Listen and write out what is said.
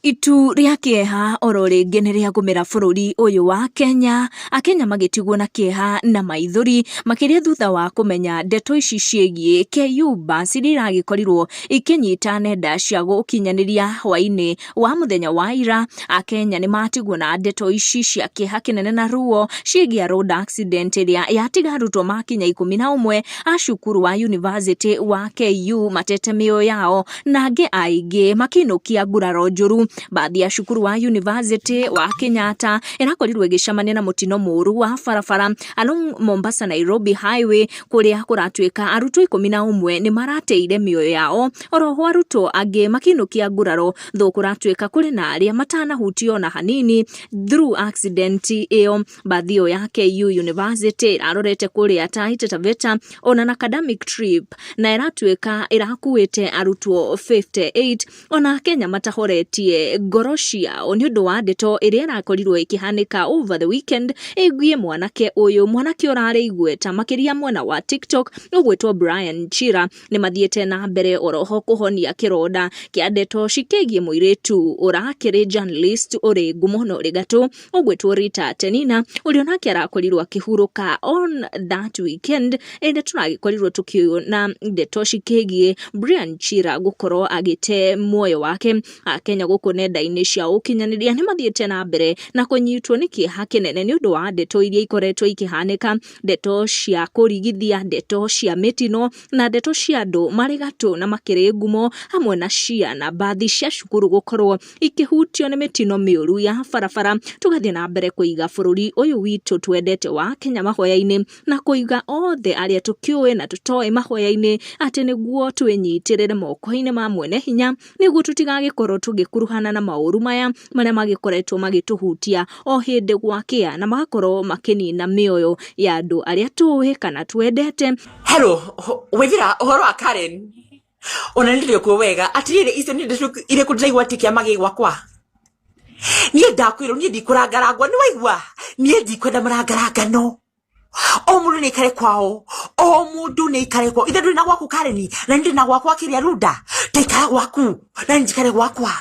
Itu ria Kieha oro ringi ni ria gumira bururi uyu wa Kenya, akenya magitigwo na Kieha na Maithori makiria thutha wa kumenya ndeto ici ciegie KU basi iragikorirwo ikinyita nenda cia gukinyaniria hwaini wa muthenya wa ira. Akenya ni matigwo na ndeto ici cia Kieha kinene na ruo ciegie road accident iria yatigarutwo makinya 11 a cukuru wa university wa KU matete mioyo yao na angi aingi makinukia nguraro njuru. Baadhi ya cukuru wa university wa Kenyatta irakorirwo igicamania na mutino muru wa barabara along Mombasa Nairobi highway kuria kuratuika arutwo 11 ni marateire mioyo yao. Oroho arutwo angi makinukia nguraro tho kuratuika kuri na aria matanahutio na hanini through accident iyo. Baadhi ya KU university arorete kuria Taita Taveta on an academic trip na iratuika irakuite arutwo 58 ona Kenya matahoretie goroshia oni undu wa ndeto iria irakorirwo ikihanika over the weekend eguie mwanake urari igweta makiria mwena wa TikTok ugwetwo Brian Chira ni mathiete na mbere oroho kuhonia kironda kia ndeto cikegie muiretu urakiri journalist uri ngumono rigatu ugwetwo Rita Tenina uri onake arakorirwo akihuruka on that weekend ende tunagikorirwo tukiona ndeto cikegie Brian Chira gukorwo agite muoyo wake. Akenya guko nenda-ini cia ukinyaniria ni mathiete na mbere na kunyitwo ni Kieha kinene ni undu wa ndeto iria ikoretwo ikihanika, ndeto cia kurigithia, ndeto cia mitino na ndeto cia andu marigatu na makiri ngumo hamwe na cia na baadhi cia cukuru gukorwo ikihutio ni mitino miuru ya barabara. Tugathie na mbere kuiga bururi uyu witu twendete wa Kenya mahoya-ini na kuiga othe aria tukiwe na tutoi mahoya-ini ati niguo twinyitirire moko-ini ma mwene hinya niguo tutigagikorwo tugikuruhana na mauru maya maria magikoretwo magituhutia o hindi gwakia na magakorwo makinina mioyo ya andu aria tuwe kana twendete. Hello, withira uhoro wa Karen. Ona ndio kwa wega atirire icio ni ndeto ire kudiraigwa tikia magi gwakwa. Nie ndakwiro nie ndikurangaraangwa ni waigwa. Nie ndikwenda marangarangano. O mundu ni ikare kwao. O mundu ni ikare kwao. Ithe nduri na gwaku Karen na ndi na gwakwa kiria runda. Taikara gwaku na njikare gwakwa.